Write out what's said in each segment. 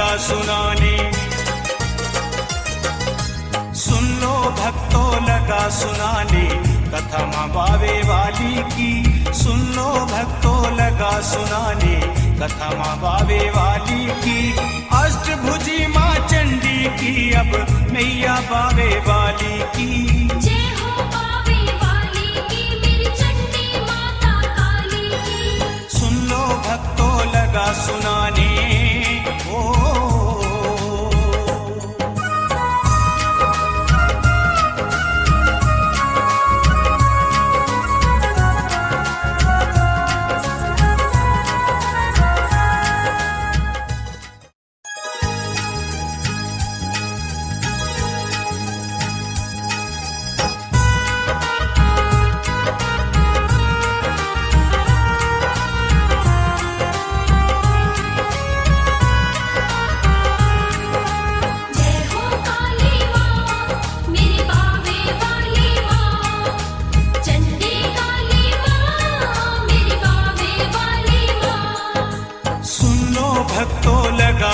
लगा सुनाने। सुन लो भक्तों लगा सुनाने कथा माँ बावे वाली की। सुन लो भक्तों लगा सुनाने कथा माँ बावे वाली की। अष्टभुजी माँ चंडी की अब मैया बावे वाली की। जय हो बावे वाली की मेरी चंडी माता काली की। सुन लो भक्तों लगा सुनाने ओ।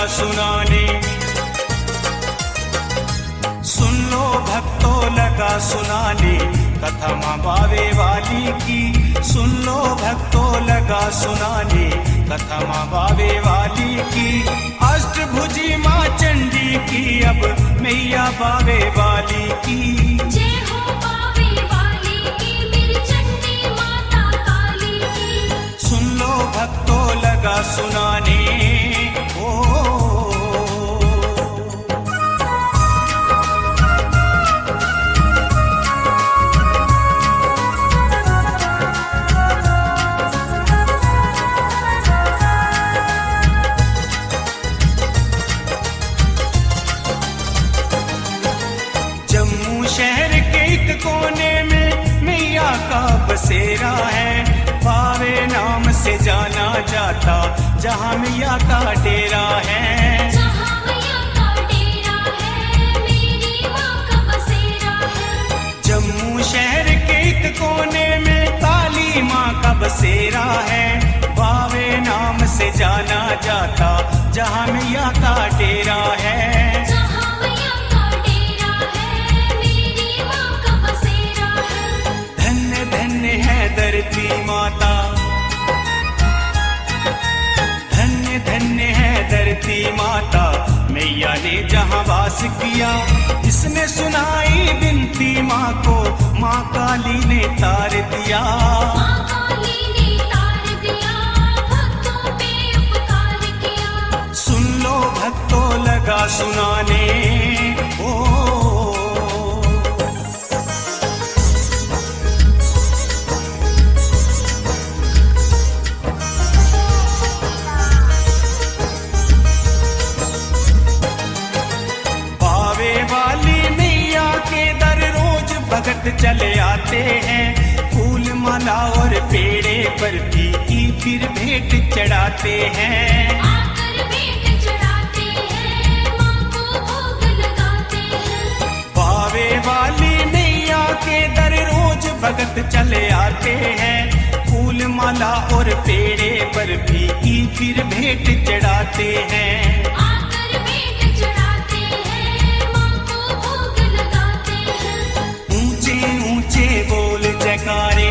सुनाने सुन लो भक्तों लगा सुनाने कथा माँ बावे वाली की। सुन लो भक्तों लगा सुनाने कथा माँ बावे वाली की। अष्टभुजी माँ चंडी की अब मैया बावे वाली की। जय हो बावे वाली की मेरी चंडी माता काली की। सुन लो भक्तों लगा सुनाने ओ। कोने में मैया का बसेरा है। बावे नाम से जाना जाता जहाँ मैया का डेरा है। जहाँ मैया का डेरा है मेरी माँ का बसेरा है। जम्मू शहर के एक कोने में काली माँ का बसेरा है। बावे नाम से जाना जाता जहाँ मैया का डेरा है। धरती माता धन्य धन्य है धरती माता। मैया ने जहाँ वास किया इसने सुनाई विनती माँ को। माँ काली ने तार दिया। माँ काली ने तार दिया भक्तों पे उपकार किया। सुन लो भक्तों लगा सुनाने ओ। भगत चले आते हैं फूल माला और पेड़े पर भी फिर भेंट चढ़ाते हैं। आकर भेंट चढ़ाते हैं माँ को भोग लगाते हैं। बावे वाली मैया के दर रोज भगत चले आते हैं फूल माला और पेड़े पर भी फिर भेंट चढ़ाते हैं। बोल जयकारे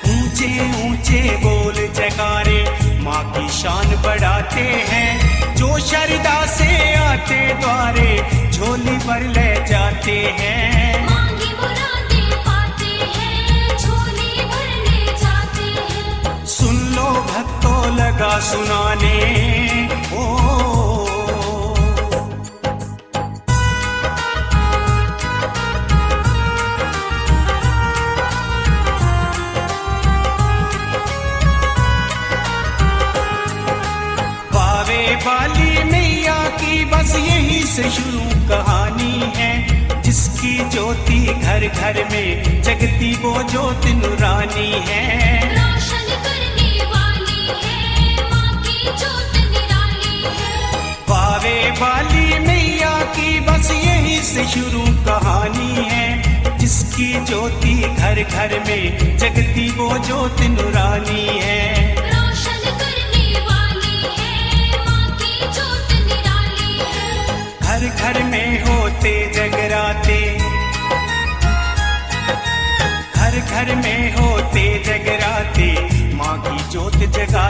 ऊंचे ऊंचे बोल जयकारे माँ की शान बढ़ाते हैं। जो श्रद्धा से आते द्वारे झोली भर ले जाते हैं। मांगी मुरादें पाते हैं झोली भर ले जाते हैं। सुन लो भक्तों लगा सुनाने ओ। वाली मैया की बस यही से शुरू कहानी है। जिसकी ज्योति घर घर में जगती वो ज्योति नूरानी है। रोशन करने वाली है माँ की ज्योत निराली है। बावे वाली मैया की बस यही से शुरू कहानी है। जिसकी ज्योति घर घर में जगती वो ज्योति नूरानी है। रोशन करने वाली है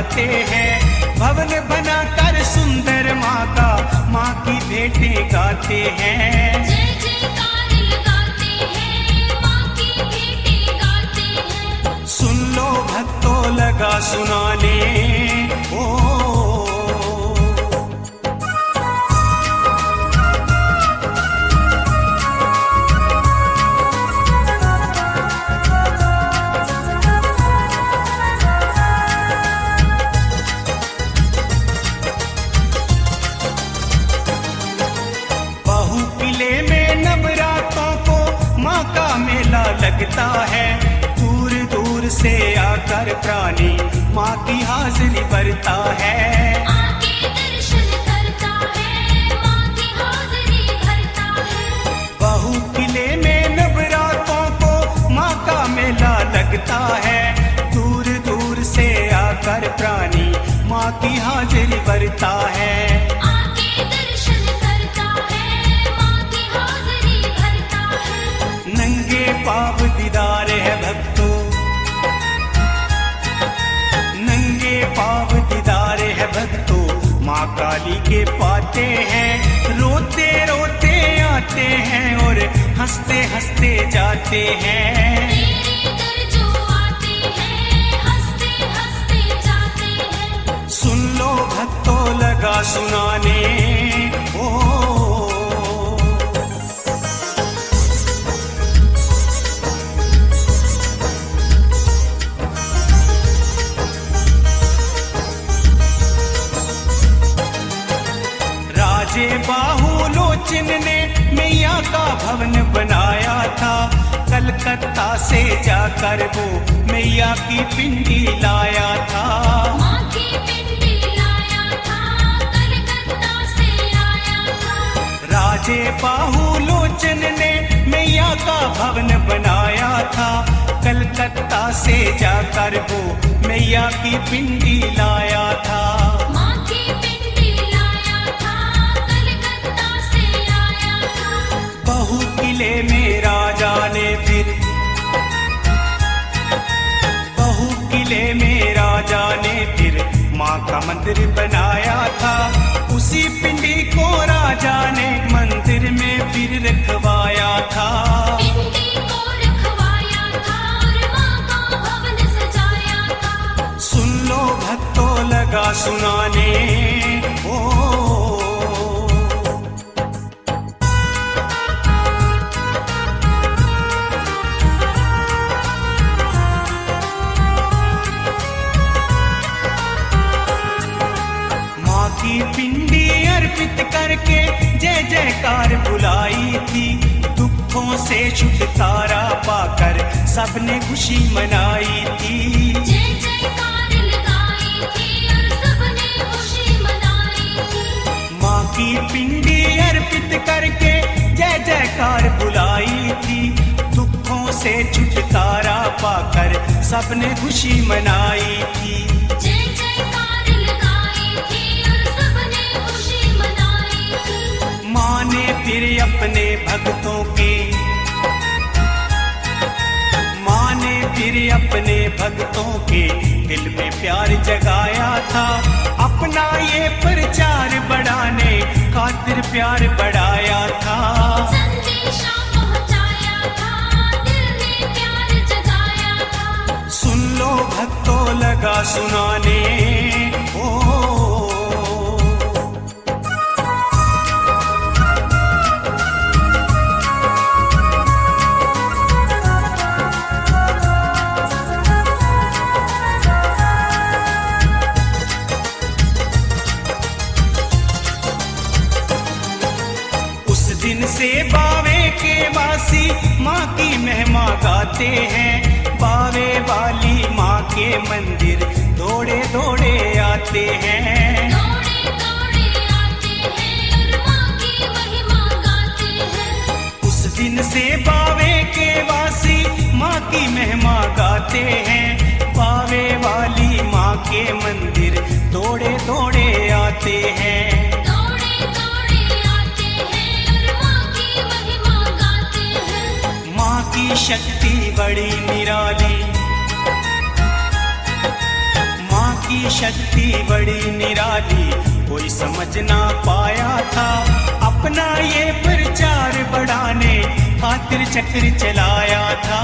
जाते हैं। भवन बनाकर सुंदर माँ की भेंटें गाते हैं। जय जयकार लगाते हैं, माँ की भेंटें गाते हैं। सुन लो भक्तों लगा सुनाने ओ। लगता है दूर दूर से आकर प्राणी माँ की हाजिरी भरता है। आके दर्शन करता है, माँ की हाजिरी भरता है। बहु किले में नवरातों को माँ का मेला लगता है। दूर दूर से आकर प्राणी माँ की हाजिरी भरता है। आके दर्शन करता है, माँ की हाजिरी भरता है। नंगे पाव दीदार है भक्तों, नंगे पाव दीदार है भक्तों, माँ काली के पाते हैं। रोते रोते आते हैं और हंसते हंसते जाते हैं। तेरे दर जो आते हैं, हंसते हंसते जाते हैं। सुन लो भक्तों लगा सुनाने ओ। बाहुलोचन ने मैया का भवन बनाया था। कलकत्ता से जाकर वो मैया की पिंडी लाया था। माँ की पिंडी लाया था, कलकत्ता से आया था। राजे बाहुलोचन ने मैया का भवन बनाया था। कलकत्ता से जाकर वो मैया की पिंडी लाया था। माँ की पिंडी लाया था, कलकत्ता से आया था। बहु किले में राजा ने फिर, बहु किले में राजा ने फिर माँ का मंदिर बनाया था। उसी पिंडी को राजा ने मंदिर में फिर रखवाया था। पिंडी को रखवाया था और माँ का भवन सजाया था। सुन लो भक्तों लगा सुनाने ओ। माँ की पिंडी अर्पित करके जय जयकार बुलाई थी। दुखों से छुटकारा पाकर सबने खुशी मनाई थी। जय जयकार लगाई थी और सबने खुशी मनाई थी। माँ की पिंडी अर्पित करके जय जयकार बुलाई थी। दुखों से छुटकारा पाकर सबने खुशी मनाई थी। जय जयकार लगाई थी और सबने खुशी मनाई थी। माँ ने फिर अपने भक्तों के, माँ ने फिर अपने भक्तों के दिल में प्यार जगाया था। अपना ये प्रचार बढ़ाने खातिर प्यार बढ़ाया था। संदेशा पहुँचाया था, दिल में प्यार जगाया था। सुन लो भक्तों लगा सुनाने ओ। दिन से बावे के वासी माँ की महिमा गाते हैं। बावे वाली माँ के मंदिर दौड़े दौड़े आते हैं। दौड़े दौड़े आते हैं और माँ की महिमा गाते हैं। उस दिन से बावे के वासी माँ की महिमा गाते हैं। बावे वाली माँ के मंदिर दौड़े दौड़े आते हैं। दौड़े दौड़े आते हैं और माँ की महिमा गाते हैं। माँ की शक्ति बड़ी निराली, माँ की की शक्ति बड़ी निराली कोई समझ ना पाया था। अपना ये प्रचार बढ़ाने खातिर चक्र चलाया था।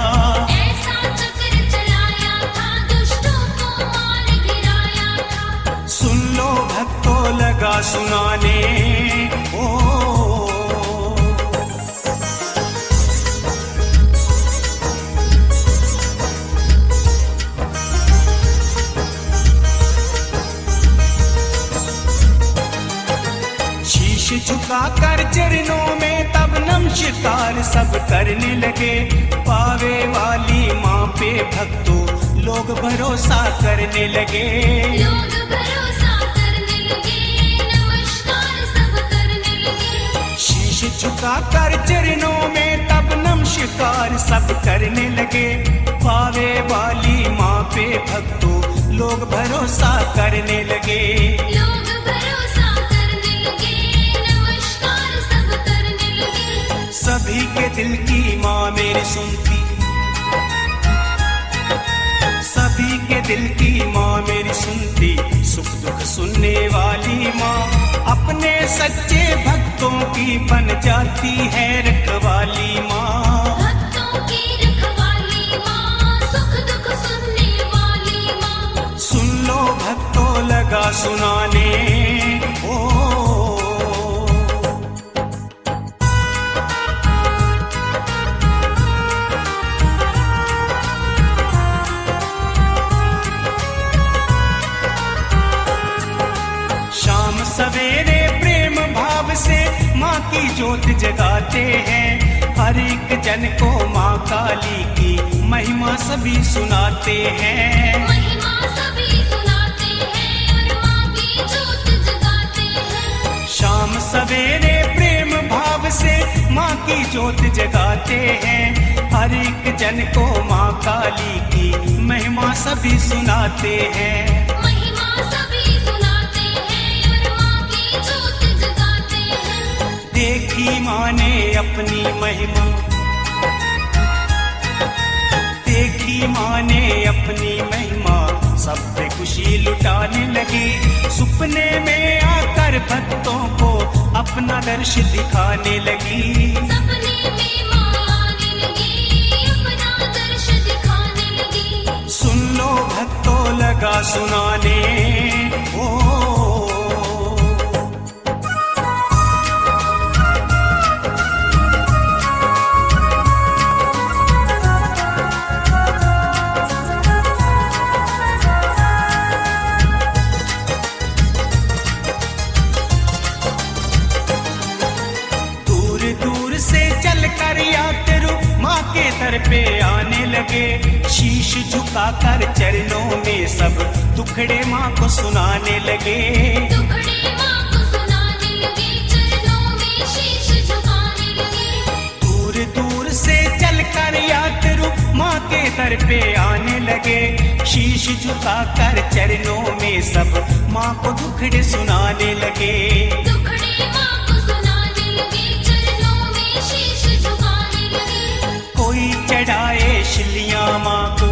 ऐसा चक्र चलाया था, दुष्टों को मार गिराया था। सुन लो भक्तों लगा सुनाने ओ। शीश झुकाकर चरणों में तब नमस्कार सब करने लगे। पावे वाली माँ पे भक्तों लोग भरोसा करने लगे। लोग भरोसा करने लगे, नमस्कार सब करने लगे। शीश झुकाकर चरणों में तब नमस्कार सब करने लगे। पावे वाली माँ पे भक्तों लोग भरोसा करने लगे। लोग भरोसा करने लगे, नमस्कार सब करने लगे। सभी के दिल की माँ मेरी सुनती, सभी के दिल की माँ मेरी सुनती। सुख दुख सुनने वाली माँ अपने सच्चे भक्तों की बन जाती है रखवाली माँ। भक्तों की रखवाली माँ, सुख दुख सुनने वाली माँ। सुन लो भक्तों लगा सुनाने ओ। शाम सवेरे प्रेम भाव से माँ की ज्योत जगाते हैं। हर एक जन को माँ काली की महिमा सभी सुनाते हैं। महिमा सभी सुनाते हैं और माँ की ज्योत जगाते हैं। शाम सवेरे प्रेम भाव से माँ की ज्योत जगाते हैं। हर एक जन को माँ काली की महिमा सभी सुनाते हैं। महिमा सभी सुनाते हैं और माँ की ज्योत जगाते हैं। देखी माँ ने अपनी महिमा, देखी माँ ने अपनी महिमा, सब पे खुशी लुटाने लगी। सपने में आकर भक्तों को अपना दर्श दिखाने लगी। सपने में माँ आने लगी, अपना दर्श दिखाने लगी। सुन लो भक्तों लगा सुनाने ओ। के दर पे आने लगे। शीश झुकाकर चरणों में सब दुखड़े माँ को सुनाने लगे। दुखड़े माँ को सुनाने लगे, चरणों में शीश झुकाने लगे। दूर दूर से चलकर यात्रु माँ के दर पे आने लगे। शीश झुकाकर चरणों में सब माँ को दुखड़े सुनाने लगे। दुखड़े माँ को सुनाने लगे, चरणों में शीश झुकाने लगे। कोई चढ़ाए शिलियाँ माँ को,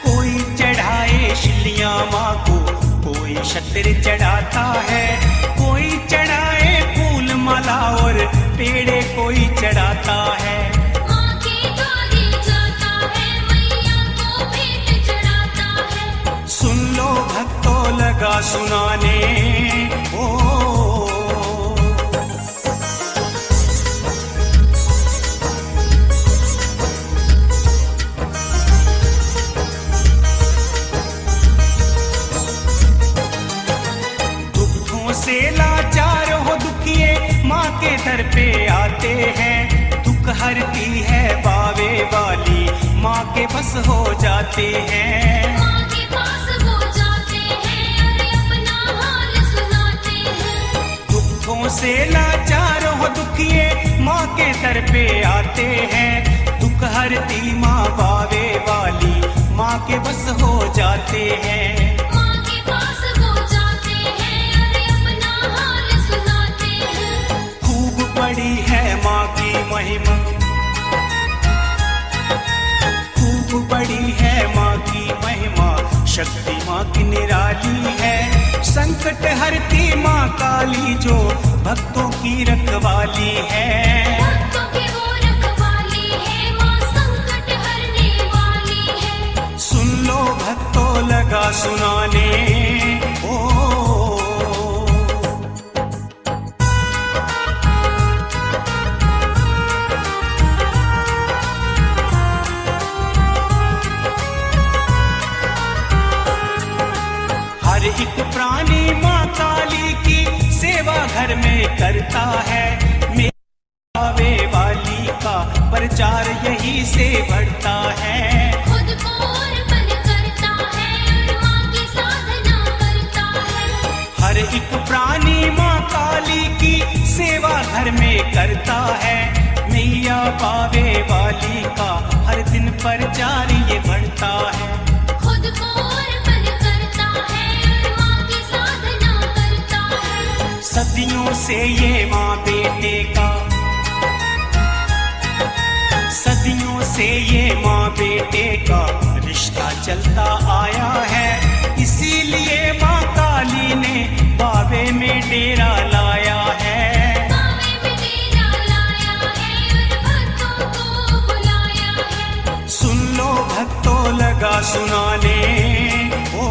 कोई चढ़ाए शिलियाँ माँ को, कोई छत्र चढ़ाता है, कोई चढ़ाए फूल माला और पेड़े कोई चढ़ाता है। माँ के द्वारे जाता है, मैया को भेंट चढ़ाता है। सुन लो भक्तों लगा सुनाने ओ। से लाचार हो दुखिए माँ के दर पे आते हैं। दुख हरती है बावे वाली माँ के बस हो जाते हैं। माँ के पास हो जाते हैं और अपना हाल सुनाते हैं। दुखों से लाचार हो दुखिए माँ के दर पे आते हैं। दुख हरती माँ बावे वाली माँ के बस हो जाते हैं। माँ के पास हो जाते हैं और अपना हाल सुनाते हैं। खूब बड़ी है माँ की महिमा, खूब बड़ी है माँ की महिमा, निराली है। संकट हरती माँ काली जो भक्तों की रखवाली है। भक्तों की वो रखवाली है, माँ संकट हरने वाली है। सुन लो भक्तों लगा सुनाने ओ। हर एक प्राणी माँ काली की सेवा घर में करता है। मेरे आवे वाली का प्रचार यही से बढ़ता है। खुद को अर्पण करता है और माँ की साधना करता है। हर एक प्राणी माँ काली की सेवा घर में करता है। मैया पावे वाली का हर दिन प्रचार ये बढ़ता है। खुद को अर्पण करता है और माँ की साधना करता है। सदियों से ये माँ बेटे का, सदियों से ये माँ बेटे का रिश्ता चलता आया है। इसीलिए माँ काली ने बावे में डेरा लाया है। बावे में डेरा लाया है और भक्तों को बुलाया है। सुन लो भक्तों लगा सुनाने ओ।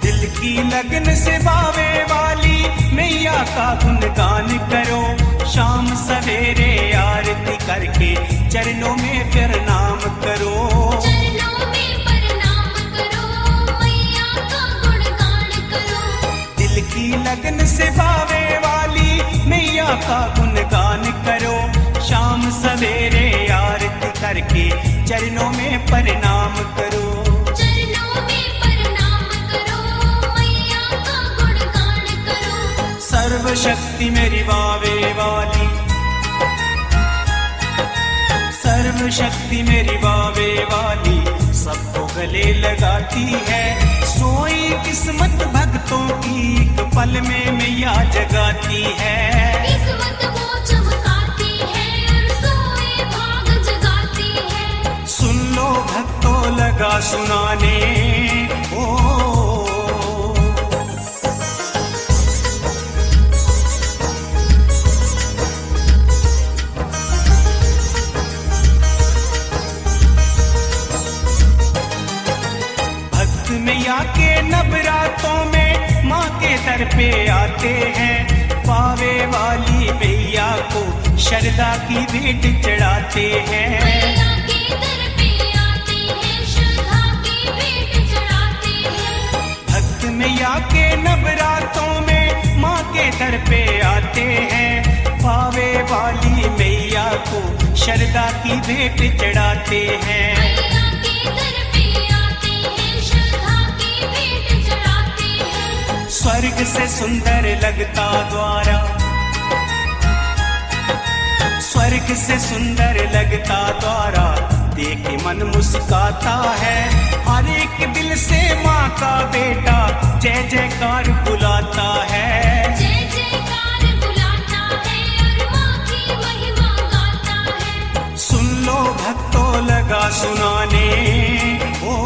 दिल की लगन से बावे वाली मैया का गुणगान करो। शाम सवेरे आरती करके चरणों में प्रणाम करो। चरणों में प्रणाम करो, मैया का गुणगान करो। दिल की लगन से बावे वाली मैया का गुणगान करो। शाम सवेरे आरती करके चरणों में प्रणाम करो। चरणों में प्रणाम करो, मैया का गुणगान करो। सर्वशक्ति मेरी बावे वाली, सर्वशक्ति मेरी बावे वाली सबको गले लगाती है। सोई किस्मत भक्तों की एक पल में मैया जगाती है। किस्मत वो चमकाती है और सोए भाग जगाती है। सुन लो भक्तों लगा सुनाने ओ। भक्त मैया के नवरातों में माँ के दर पे आते हैं। पावे वाली मैया को श्रद्धा की भेंट चढ़ाते हैं। मैया के दर पे आते हैं, श्रद्धा की भेंट चढ़ाते हैं। भक्त मैया के नवरातों में माँ के दर पे आते हैं। पावे वाली मैया को श्रद्धा की भेंट चढ़ाते हैं। मैया के दर पे आते हैं, श्रद्धा की भेंट चढ़ाते हैं। स्वर्ग से सुंदर लगता द्वारा, स्वर्ग से सुंदर लगता द्वारा देख मन मुस्काता है। हर एक दिल से माँ का बेटा जय जयकार बुलाता है। जय जयकार बुलाता है और माँ की महिमा गाता है। सुन लो भक्तों लगा सुनाने ओ।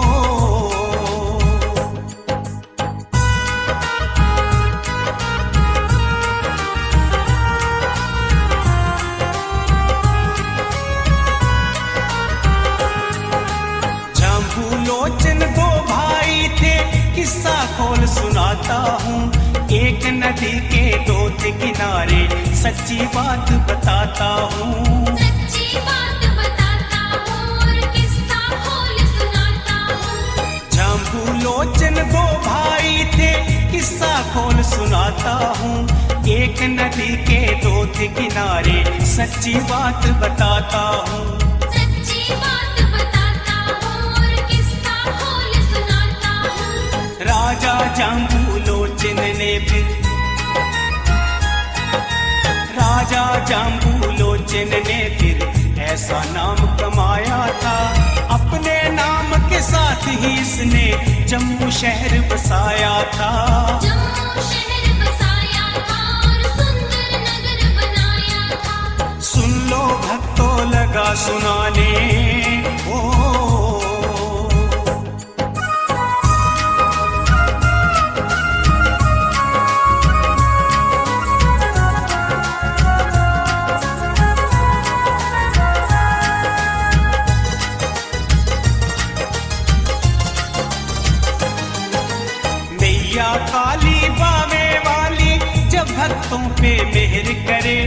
लोचन दो भाई थे, किस्सा खोल सुनाता हूँ। एक नदी के दो थे किनारे, सच्ची बात बताता हूँ। सच्ची बात बताता हूँ और किस्सा खोल सुनाता हूँ। जाम्बू लोचन दो भाई थे, किस्सा खोल सुनाता हूँ। एक नदी के दो थे किनारे, सच्ची बात बताता हूँ। सच्ची बात बताता हूँ और किस्सा खोल सुनाता हूँ। राजा जाम्बू लोचन ने फिर, राजा जाम्बू लोचन ने फिर ऐसा नाम कमाया था, अपने नाम के साथ ही इसने जम्मू शहर बसाया था। जम्मू शहर बसाया था और सुंदर नगर बनाया था। सुन लो भक्तों लगा सुनाने ओ। मैया काली बावे वाली जब भक्तों पे मेहर करे,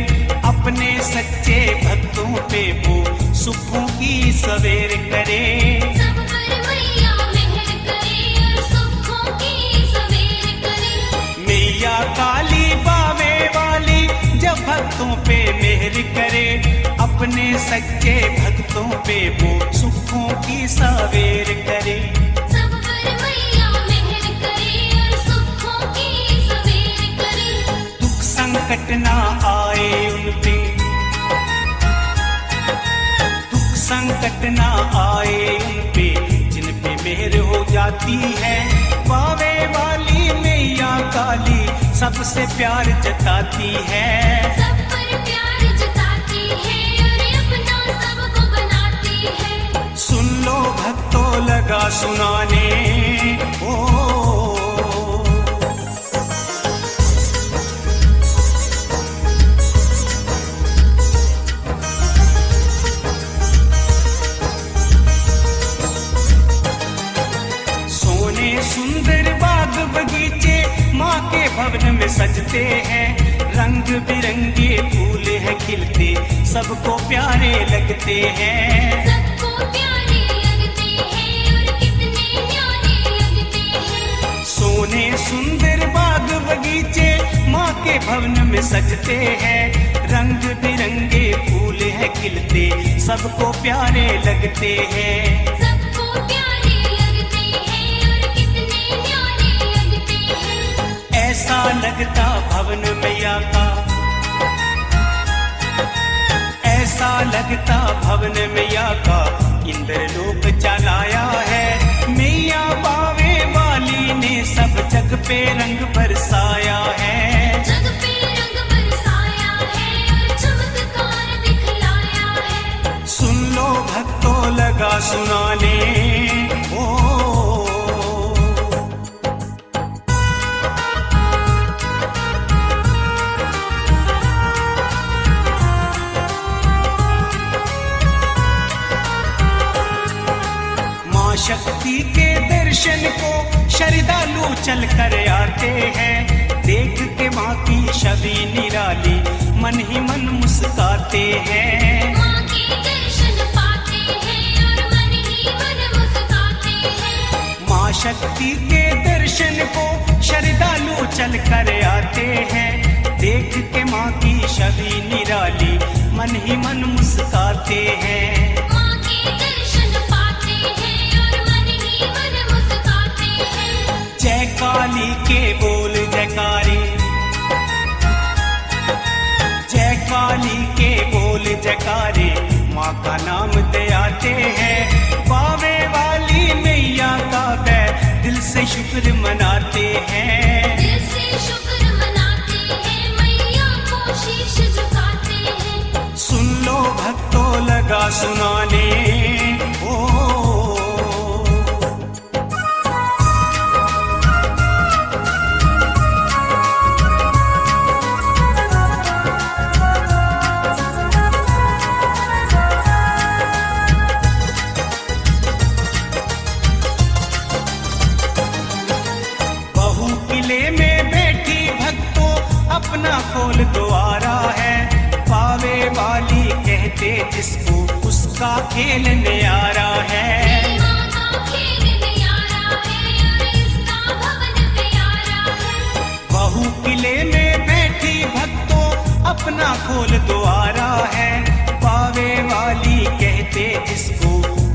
अपने सच्चे भक्तों पे वो सुखों की सवेर करे। सब पर मैया मेहर करे और सुखों की सवेर करे। मैया काली बावे वाली जब भक्तों पे मेहर करे, अपने सच्चे भक्तों पे वो सुखों की सवेर करे। सब पर मैया मेहर करे और सुखों की सवेर करे। दुख संकट ना आए उन पे, दुख संकट ना आए उन पे, जिन पे मेहर हो जाती है। बावे वाली मैया काली सबसे प्यार जताती है। सब पर प्यार जताती है और अपना सबको बनाती है। सुन लो भक्तों लगा सुनाने ओ। सोने सुंदर बाग बगीचे माँ के भवन में सजते हैं, रंग बिरंगे फूल है खिलते, सबको प्यारे लगते हैं। सबको प्यारे लगते हैं और कितने न्यारे लगते हैं। सोने सुंदर बाग बगीचे माँ के भवन में सजते हैं, रंग बिरंगे फूल है खिलते, सबको प्यारे लगते हैं। सबको प्यारे लगते हैं और कितने न्यारे लगते हैं। ऐसा लगता भवन मैया का, ऐसा लगता भवन मैया का, इंद्रलोक चलाया है। मैया बावे वाली ने सब जग पे रंग बरसाया है। जग पे रंग बरसाया है और चमत्कार दिखलाया है। सुन लो भक्तों लगा सुनाने ओ। माँ शक्ति के दर्शन को श्रद्धालु चल कर आते हैं, देख के माँ की छवि निराली मन ही मन मुस्काते हैं। माँ के दर्शन पाते हैं और मन ही मन मुस्काते हैं। माँ शक्ति के दर्शन को श्रद्धालु चल कर आते हैं, देख के माँ की छवि निराली मन ही मन मुस्काते हैं। माँ के दर्शन पाते हैं और मन ही मन मुस्काते हैं। जय काली के बोल जयकारे, जय काली के बोल जयकारे, माँ का नाम दे आते हैं। बावे वाली मैया का दिल से शुक्र मनाते हैं। दिल से शुक्र मनाते हैं, मैया को शीश झुकाते हैं। सुन लो भक्तों लगा सुनाने ओ। बहू किले में बैठी भक्तों अपना खोल द्वारा है, पावे वाली कहते जिसको उसका खेल न्यारा है। मेरी माँ का खेल न्यारा है और इसका भवन प्यारा है। बहू किले में बैठी भक्तों अपना खोल द्वारा है, पावे वाली कहते जिसको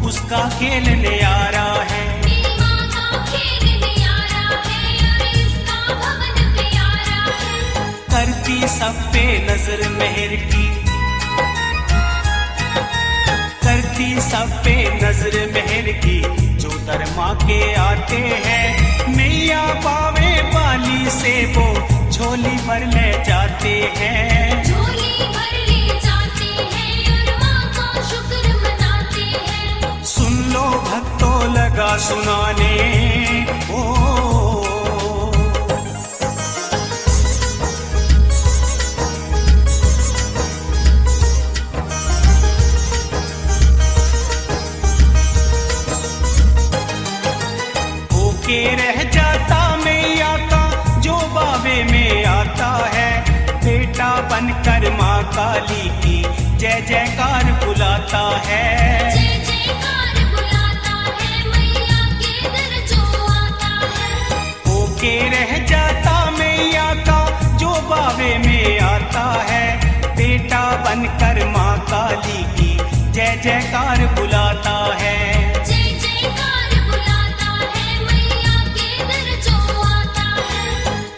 उसका खेल न्यारा है। मेरी माँ का खेल न्यारा है और इसका भवन प्यारा है। करती सब पे नजर मेहर की, शर्मा के आते हैं। मैया पावे वाली से वो झोली भर ले जाते हैं। झोली भर ले जाते हैं और माँ का शुक्र मनाते हैं। सुन लो भक्तों लगा सुनाने ओ। के रह जाता मैया का जो बावे में आता है। बेटा बनकर माँ काली की जय जयकार बुलाता है। जय जयकार बुलाता है मैया के दर जो आता है। होके रह जाता मैया का जो बावे में आता है। बेटा बनकर माँ काली की जय जयकार बुलाता है।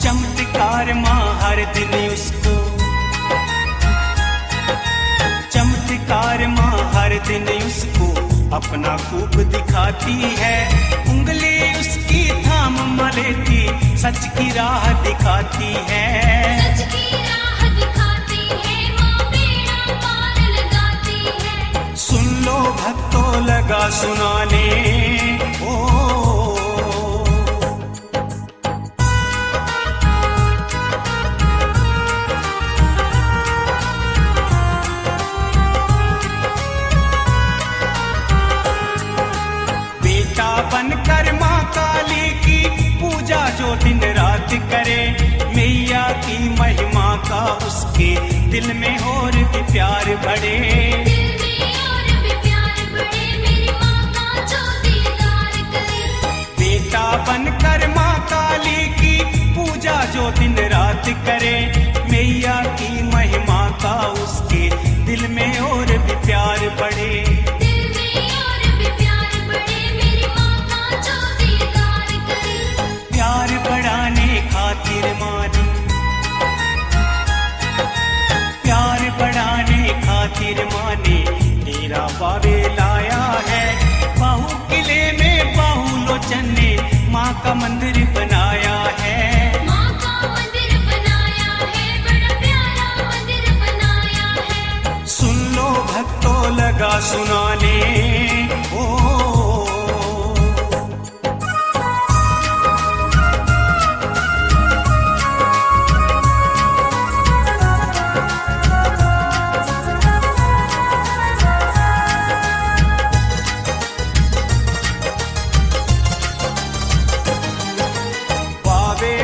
चमत्कार माँ हर दिन उसको, चमत्कार माँ हर दिन उसको अपना खूब दिखाती है। उंगली उसकी थाम लेती सच की राह दिखाती है। सच की राह दिखाती है माँ बेड़ा पार लगाती है। सुन लो भक्तों लगा सुनाने ओ। बनकर माँ काली की पूजा जो दिन रात करे। मैया की महिमा का उसके दिल में और भी प्यार बढ़े। दिल में और भी प्यार बढ़े मेरी माँ का जो दीदार करे। बेटा बनकर माँ काली की पूजा जो दिन रात करे। मैया की महिमा का उसके दिल में और भी प्यार बढ़े। प्यार बढ़ाने खातिर मानी, प्यार बढ़ाने खातिर माने तेरा बाबे लाया है। बाहु किले में बाहु लोचन ने माँ का मंदिर बनाया है। माँ का मंदिर बनाया है, बड़ा प्यारा मंदिर बनाया है। सुन लो भक्तों लगा सुनाने ओ।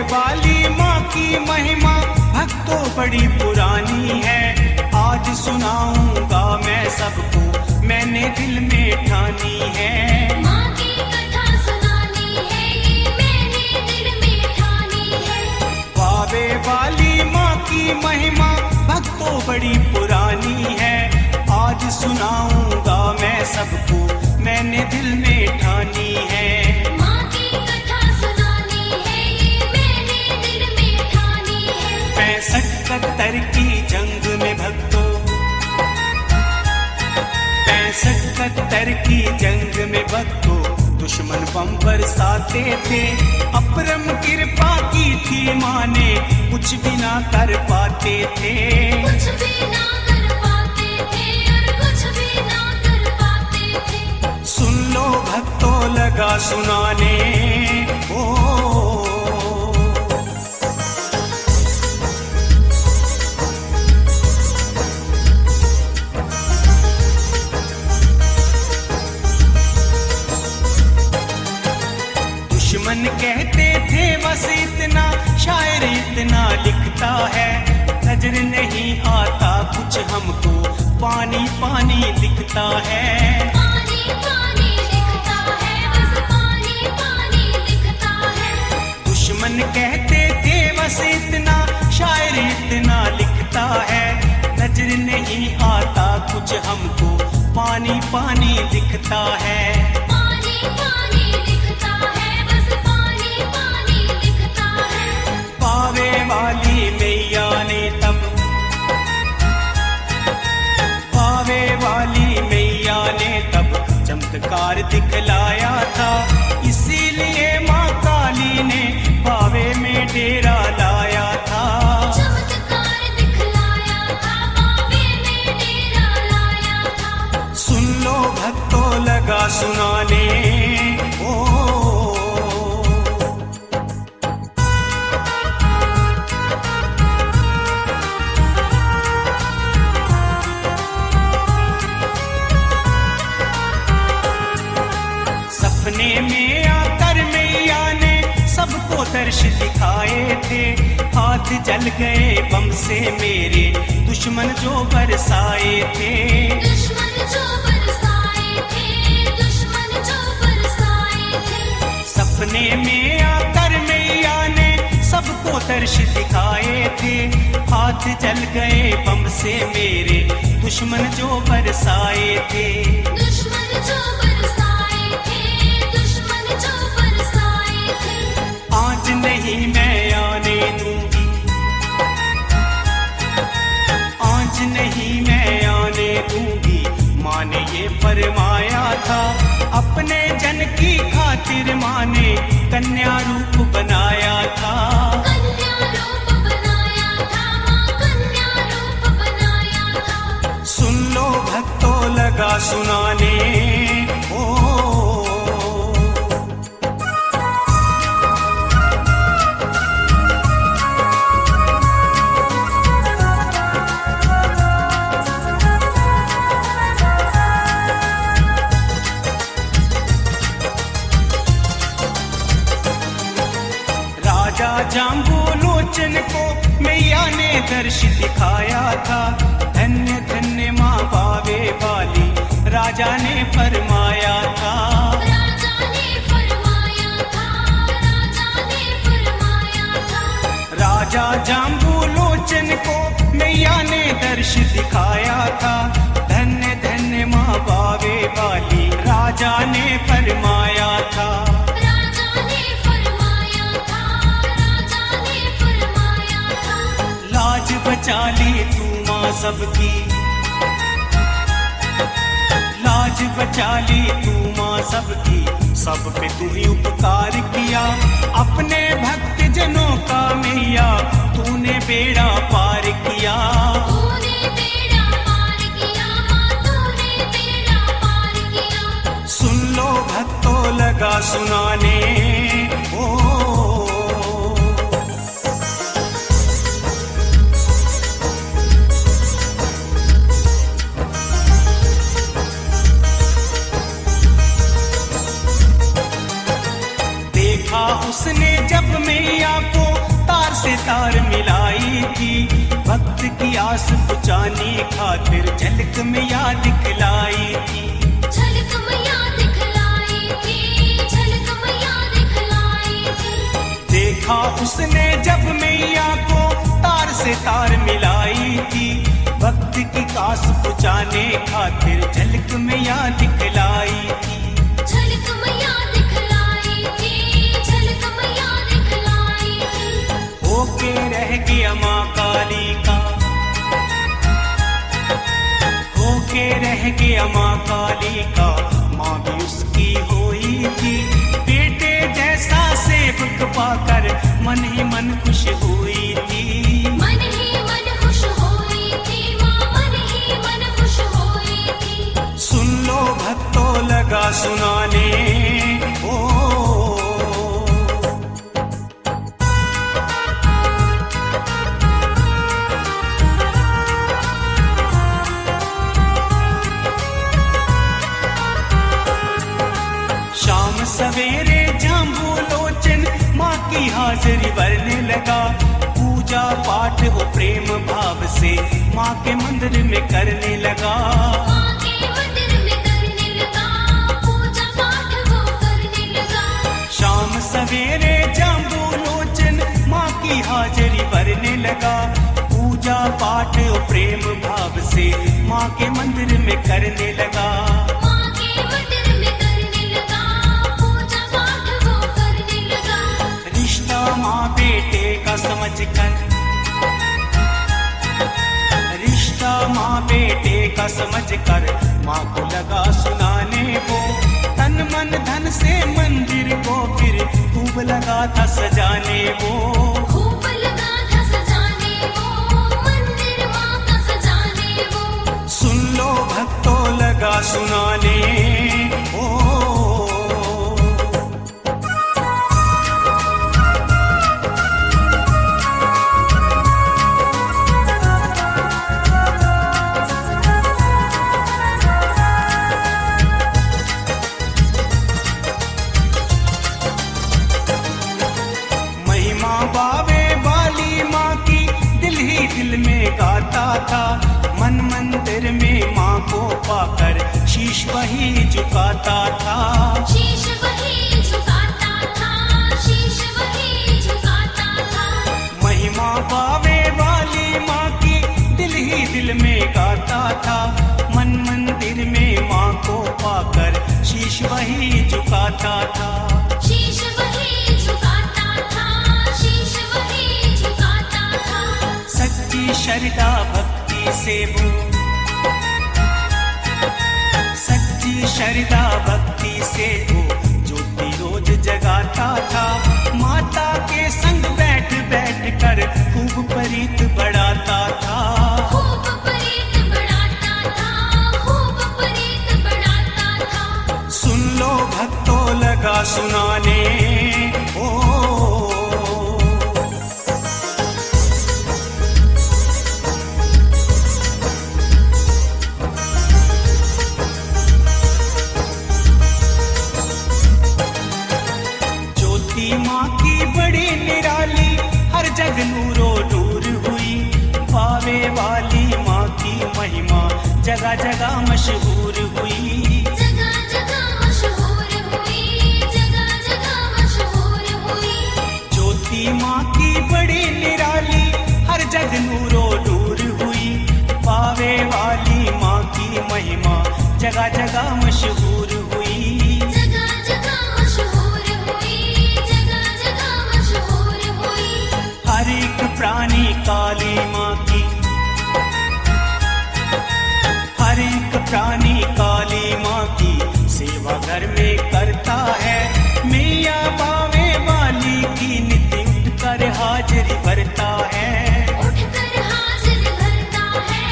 वाली माँ की महिमा भक्तों बड़ी पुरानी है। आज सुनाऊंगा मैं सबको मैंने दिल में ठानी है। माँ की कथा सुनानी है ये मैंने दिल में ठानी है। बाबे वाली माँ की महिमा भक्तों बड़ी पुरानी है। आज सुनाऊंगा मैं सबको मैंने दिल में ठानी है। 65-71 की जंग में भक्तों, 65-71 की जंग में भक्तों दुश्मन बम बरसाते थे। अपरम कृपा की थी माँ ने कुछ भी ना कर पाते थे। कुछ भी ना कर पाते थे और कुछ भी ना कर पाते थे। सुन लो भक्तों लगा सुनाने ओ। दुश्मन कहते थे बस इतना शायर इतना लिखता है। नजर नहीं आता कुछ हमको पानी पानी दिखता है। पानी पानी दिखता है बस पानी पानी दिखता है। दुश्मन कहते थे बस इतना शायर इतना लिखता है। नजर नहीं आता कुछ हमको पानी पानी दिखता है। पानी पानी दिखता है बस पानी पानी दिखता है। पावे वाली मैया ने तब, वाली मैया ने तब चमत्कार दिखलाया था। दर्श दिखाए थे। हाथ जल गए बम से मेरे, दुश्मन जो बरसाए थे। दुश्मन जो बरसाए थे, दुश्मन जो बरसाए थे। सपने में आकर मैया ने सबको दर्श दिखाए थे। हाथ जल गए बम से मेरे, दुश्मन जो बरसाए थे। दुश्मन जो बरसाए थे, दुश्मन जो बरसाए थे। आज नहीं मैं आने दूंगी, आज नहीं मैं आने दूंगी। माँ ने ये फरमाया था, अपने जन की खातिर माँ ने कन्या रूप बनाया था। कन्या रूप बनाया था, माँ कन्या रूप बनाया था। सुन लो भक्तों लगा सुनाने ओ। राजा जाम्बू लोचन को मैया ने दर्श दिखाया था। धन्य धन्य माँ बावे वाली, राजा ने फरमाया था। राजा ने फरमाया था, राजा ने फरमाया था। राजा जाम्बू लोचन को मैया ने दर्श दिखाया था। धन्य धन्य माँ बावे वाली, राजा ने फरमाया था। राजा ने फरमाया था, राजा ने फरमाया था। लाज बचा ली तू माँ सबकी, लाज बचा ली तू माँ सबकी। सब पे तू ही उपकार किया, अपने भक्त जनों का मैया तूने बेड़ा पार किया। तूने बेड़ा पार किया, माँ तूने बेड़ा पार किया। सुन लो भक्तों लगा सुनाने ओ। देखा उसने जब मैया को तार से तार मिलाई थी। भक्त की आस पुचाने खातिर झलक मैया दिखलाई थी। झलक मैया दिखलाई थी, झलक मैया दिखलाई थी। देखा उसने जब मैया को तार से तार मिलाई थी। भक्त की आस पुचाने खातिर झलक मैया दिखलाई थी। झलक मैया दिखलाई थी, झलक मैया दिखलाई थी। होके रह गया माँ काली का, होके रह गया माँ काली का। माँ भी उसकी हुई थी, बेटे जैसा सेवक पाकर मन ही मन खुश हुई थी। मन ही मन खुश हुई थी, माँ मन ही मन खुश हुई थी। सुन लो भक्तों लगा सुनाने ओ। शाम सवेरे जाम्बू लोचन माँ की हाजिरी भरने लगा। पूजा पाठ वो प्रेम भाव से माँ के मंदिर में करने लगा। माँ के मंदिर में करने लगा, पूजा पाठ वो करने लगा। शाम सवेरे जाम्बू लोचन माँ की हाजिरी भरने लगा। पूजा पाठ वो प्रेम भाव से माँ के मंदिर में करने लगा। माँ के मंदिर में करने लगा, पूजा पाठ वो करने लगा। रिश्ता माँ बेटे का समझकर, रिश्ता माँ बेटे का समझकर माँ को लगा सुनाने वो। तन मन धन से मंदिर को फिर खूब लगा था सजाने वो। खूब लगा था सजाने वो, मंदिर माँ का सजाने वो। सुन लो भक्तों लगा सुनाने ओ। गाता था। मन मंदिर में माँ को पाकर शीश वही झुकाता था। शीश वही झुकाता था, शीश वही झुकाता था। महिमा पावे वाली माँ की दिल ही दिल में गाता था। मन मंदिर में माँ को पाकर शीश वही झुकाता था। शीश वही झुकाता था, शीश वही झुकाता था। सच्ची श्रद्धा भक्ति से वो, सच्ची श्रद्धा भक्ति से वो ज्योति रोज जगाता था। माता के संग बैठ बैठ कर खूब प्रीत बढ़ाता था। खूब प्रीत बढ़ाता था, खूब प्रीत बढ़ाता था। सुन लो भक्तों लगा सुनाने ओ। ज्योति माँ की बड़ी निराली हर जग नूरो नूर हुई। पावे वाली माँ की महिमा जगह जगह मशहूर हुई। जगह जगह मशहूर हुई, जगह जगह मशहूर हुई। ज्योति माँ की बड़ी निराली हर जग नूरो नूर हुई। पावे वाली माँ की महिमा जगह जगह मशहूर हुई। जगह जगह मशहूर हुई, जगह जगह मशहूर हुई। हर एक प्राणी काली माँ की, हर एक प्राणी काली माँ की सेवा घर में करता है। मैया पावे वाली की नित्य उठकर हाजिरी भरता है। उठकर हाजिर भरता है,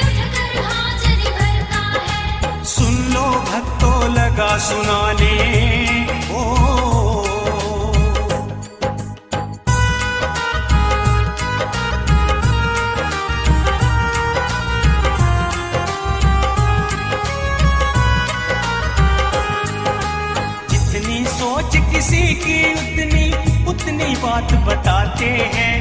उठकर हाजिर भरता है। सुन लो भक्तों लगा सुनाने ओ। जितनी सोच किसी की उतनी उतनी बात बताते हैं।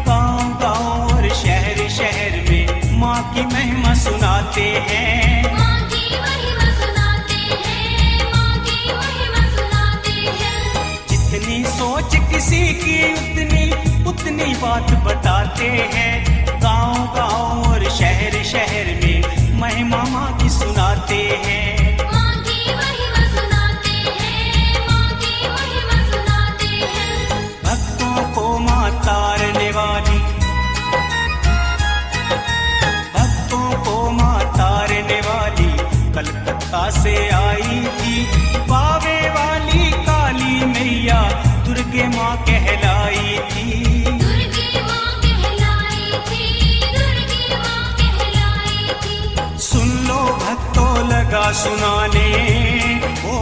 गांव गांव और शहर शहर में माँ की महिमा सुनाते हैं। माँ की महिमा सुनाते हैं, माँ की महिमा सुनाते हैं। जितनी सोच किसी की उतनी उतनी बात बताते हैं। गांव गांव और शहर शहर में महिमा माँ की सुनाते हैं। माँ की महिमा सुनाते हैं, माँ की महिमा सुनाते हैं। भक्तों को माँ तारने वाली, भक्तों को माँ तारने वाली कलकत्ता से आई थी। पावे वाली काली मैया दुर्गे माँ कहलाई थी। दुर्गे माँ कहलाई थी, दुर्गे माँ कहलाई थी। सुन लो भक्तों लगा सुनाने ओ।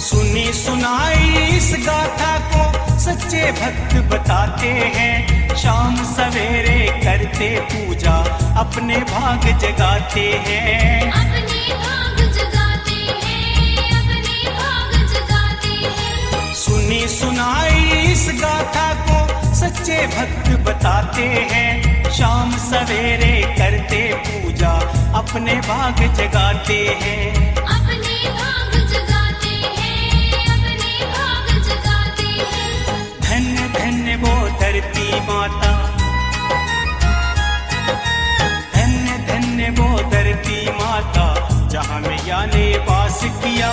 सुनी सुनाई इस गाथा को सच्चे भक्त बताते हैं। शाम सवेरे करते पूजा अपने भाग जगाते हैं। अपने भाग जगाते हैं, अपने भाग जगाते हैं। सुनी सुनाई इस गाथा को सच्चे भक्त बताते हैं। शाम सवेरे करते पूजा अपने भाग जगाते हैं। अपने भाग जगाते हैं, अपने भाग जगाते हैं। धन्य धन्य वो धरती माता, धन्य धन्य वो धरती माता जहाँ मैया ने वास किया।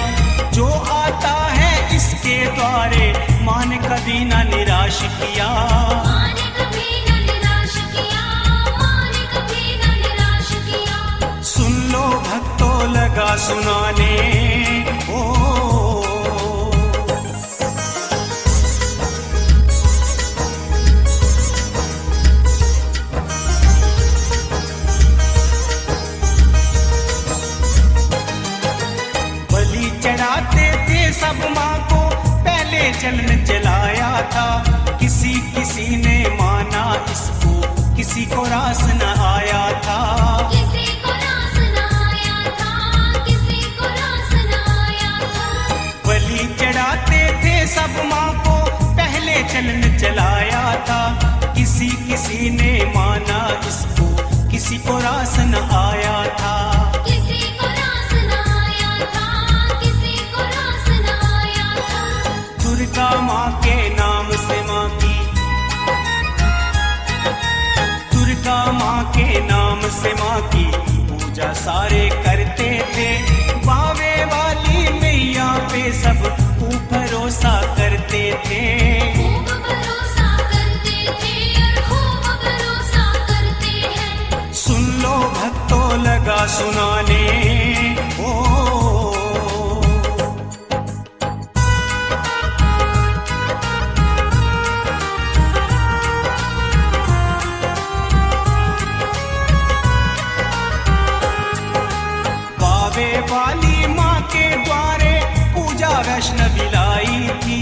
जो आता है इसके द्वारे माँ ने कभी न निराश किया। माँ ने कभी न निराश किया, माँ ने कभी न निराश किया। सुन लो भक्तों लगा सुनाने ओ। बलि चढ़ाते थे सब माँ को पहले पहले चलन चलाया था। किसी किसी ने माना इसको, किसी को रास न आया था। किसी को रास न आया था, किसी को रास न आया था। बलि चढ़ाते थे सब माँ को, पहले चलन चलाया था। किसी किसी ने माना इसको, किसी को रास न आया था। किसी को रास न आया था, किसी को रास न आया था। दुर्गा माँ के नाम से माँ की, दुर्गा माँ के नाम से माँ की पूजा सारे करते थे। बावे वाली मैया पे सब भरोसा करते थे। खूब भरोसा करते थे और खूब भरोसा करते हैं। सुन लो भक्तों लगा सुनाने ओ। बावे वाली माँ के द्वारे पूजा वैष्णवी लाई थी।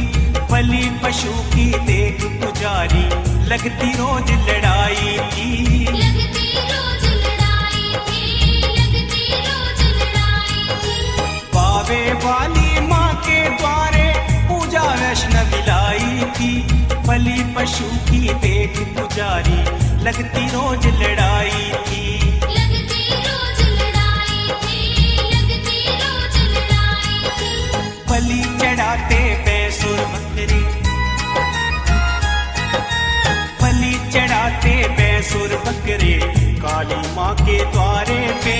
बलि पशु की देख पुजारी लगती रोज लड़ाई थी। लगती रोज लड़ाई थी, लगती रोज लड़ाई थी। बावे वाली माँ के द्वारे पूजा वैष्णवी लाई थी। बलि पशु की देख पुजारी लगती रोज लड़ाई थी। लगती रोज लड़ाई थी, लगती रोज लड़ाई थी। बलि चढ़ाते भैंसुर बकरे, बलि चढ़ाते भैंसुर बकरे काली माँ के द्वारे पे।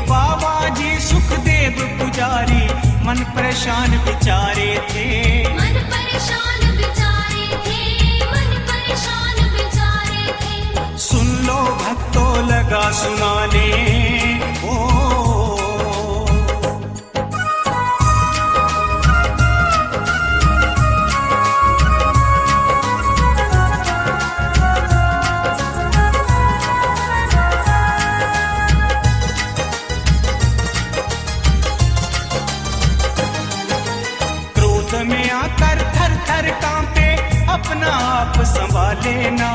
बाबा जी सुखदेव पुजारी मन परेशान बेचारे थे। मन परेशान बेचारे थे, मन परेशान बेचारे थे। सुन लो भक्तों लगा सुनाने ओ। क्रोध में आकर थर थर कांपे, अपना आप संभाले ना।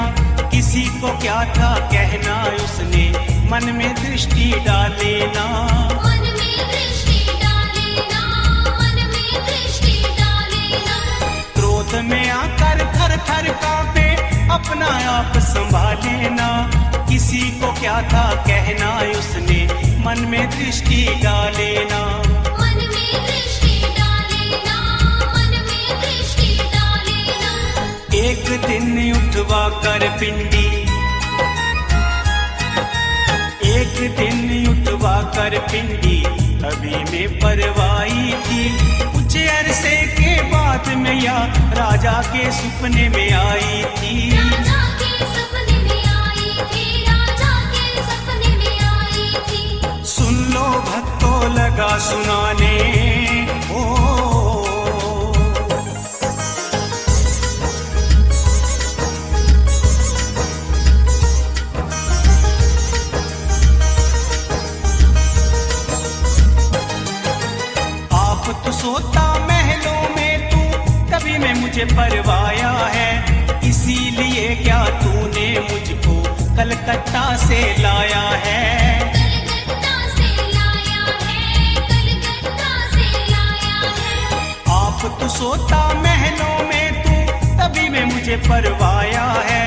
किसी को क्या था कहना उसने, मन में दृष्टि डाले ना। मन में दृष्टि डाले ना, मन में दृष्टि डाले ना। क्रोध में आकर थर थर कांपे, अपना आप संभाले ना। किसी को क्या था कहना उसने, मन में दृष्टि डाले ना। मन में दृष्टि डाले ना, मन में दृष्टि डाले ना। एक दिन उठवा कर पिंडी, एक दिन उठवा कर पिंडी कभी में परवाई थी। कुछ अरसे के बाद में या राजा के सपने में आई थी। राजा के सपने में आई थी, राजा के सपने में आई थी। सुन लो भक्तों लगा सुनाने ओ। तो सोता महलों में तू, कभी में मुझे परवाया है। इसीलिए क्या तूने मुझको कलकत्ता से लाया है। कलकत्ता से लाया है, कलकत्ता से लाया है। आप तो सोता महलों में तू, तभी में मुझे परवाया है।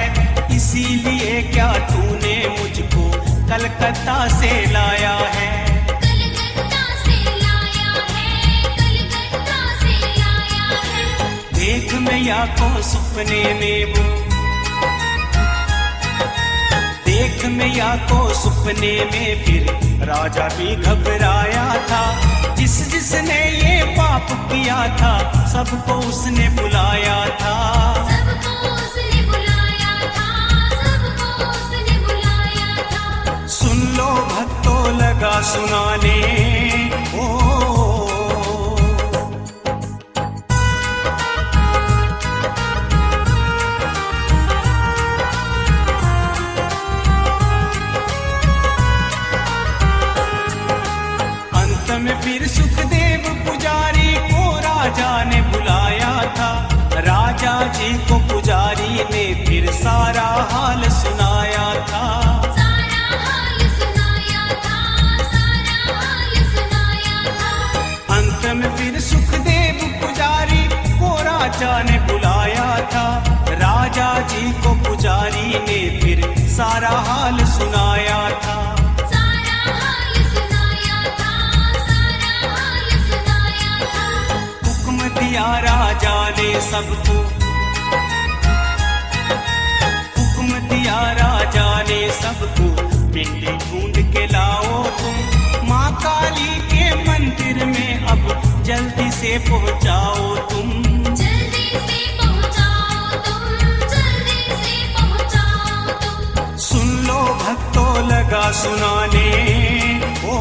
इसीलिए क्या तूने मुझको कलकत्ता से लाया है। देख मैया को सपने में वो, देख मैया को सपने में फिर राजा भी घबराया था। जिसने ये पाप किया था, सबको उसने बुलाया था। सबको उसने बुलाया था, सबको उसने बुलाया था। सुन लो भक्तों लगा सुनाने ओ। फिर सुखदेव पुजारी को राजा ने बुलाया था। में फिर सुखदेव पुजारी को राजा ने बुलाया था। राजा जी को पुजारी ने फिर सारा हाल सुनाया था। सारा हाल सुनाया था, सारा हाल सुनाया था। हुक्म दिया राजा ने सबको, हुक्म दिया राजा ने सबको, पिंडी ढूंढ के लाओ तुम माँ काली के मंदिर में, अब जल्दी से पहुँचाओ तुम। जल्दी से पहुँचाओ तुम, जल्दी से पहुँचाओ तुम। सुन लो भक्तों लगा सुनाने ओ।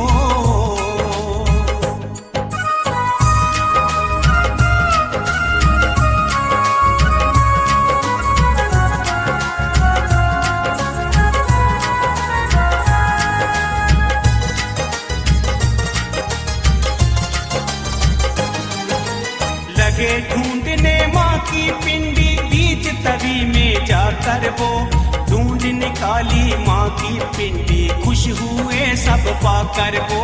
लगे ढूंढने माँ की पिंडी, बीच तवी में जाकर वो ढूंढ निकाली माँ की पिंडी। खुश हुए सब पाकर वो,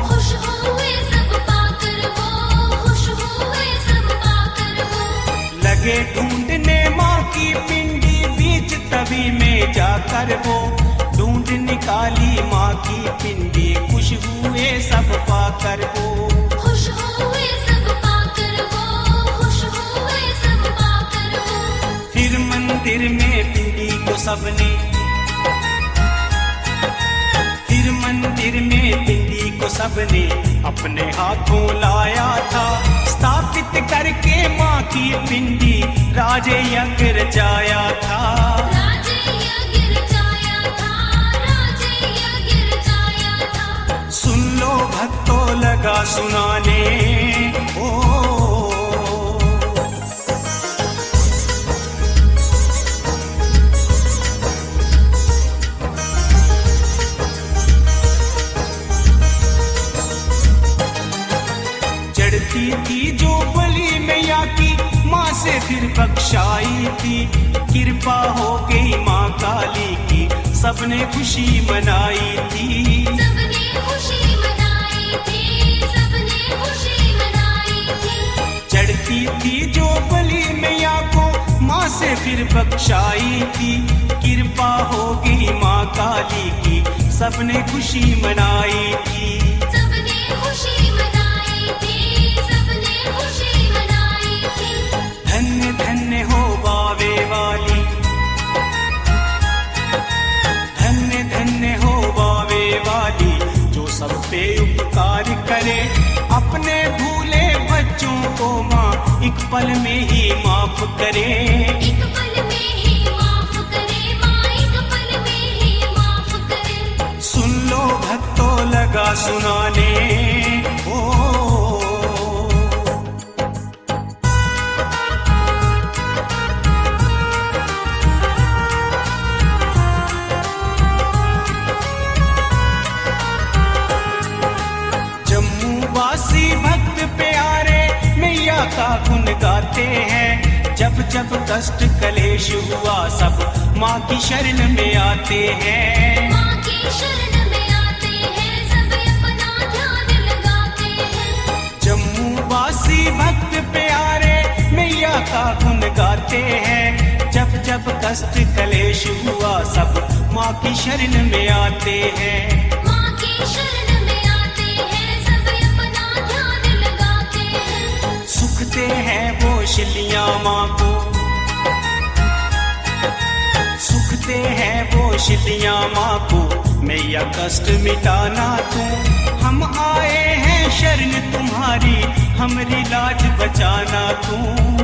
खुश हुए सब पाकर वो, खुश हुए सब पाकर वो। लगे ढूंढने माँ की पिंडी, बीच तवी में जाकर वो ढूंढ निकाली माँ की पिंडी। खुश हुए सब पाकर वो, खुश हुए सब पाकर वो, खुश हुए सब पाकर वो। फिर मंदिर में पिंडी को सबने, फिर मंदिर में पिंडी को सबने अपने हाथों लाया था। स्थापित करके माँ की पिंडी राजे यज्ञ रचाया था। राजे यज्ञ रचाया था, राजे यज्ञ रचाया था। सुन लो भक्तों लगा सुनाने ओ। चढ़ती थी जो बलि मैया की, माँ से फिर बख्शाई थी। कृपा हो गई माँ काली की, सबने खुशी मनाई थी। सबने खुशी मनाई थी, सबने खुशी मनाई थी। चढ़ती थी जो बलि मैया को, माँ से फिर बख्शाई थी। कृपा हो गई माँ काली की, सबने खुशी मनाई थी। सबने खुशी मनाई थी, सबने खुशी मनाई थी। धन्य धन्य हो बावे वाली, धन्य धन्य हो बावे वाली, जो सब पे उपकार करे। अपने भूले बच्चों को माँ एक पल में ही माफ करे। एक पल में ही माफ करे माँ, एक पल में ही माफ करे। सुन लो भक्तों लगा सुनाने ओ। जम्मू वासी भक्त प्यारे मैया का गुण गाते हैं। जब जब कष्ट कलेश हुआ सब माँ की शरण में आते हैं। माँ की शरण में आते हैं, सब अपना ध्यान लगाते हैं। जम्मू वासी भक्त प्यारे मैया का गुण गाते हैं। जब जब कष्ट कलेश हुआ सब माँ की शरण में आते हैं। माँ की शरण में आते हैं, सब अपना ध्यान लगाते हैं। सुखते हैं वो शिलियाँ माँ को, सुखते हैं वो शिलियाँ माँ को। मैया कष्ट मिटाना तू, हम आए हैं शरण तुम्हारी, हमरी लाज बचाना तू।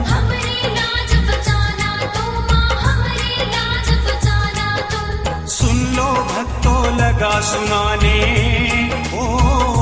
हमारी लाज बचाना तू माँ, हमारी लाज बचाना तू। सुन लो भक्तों लगा सुनाने ओ।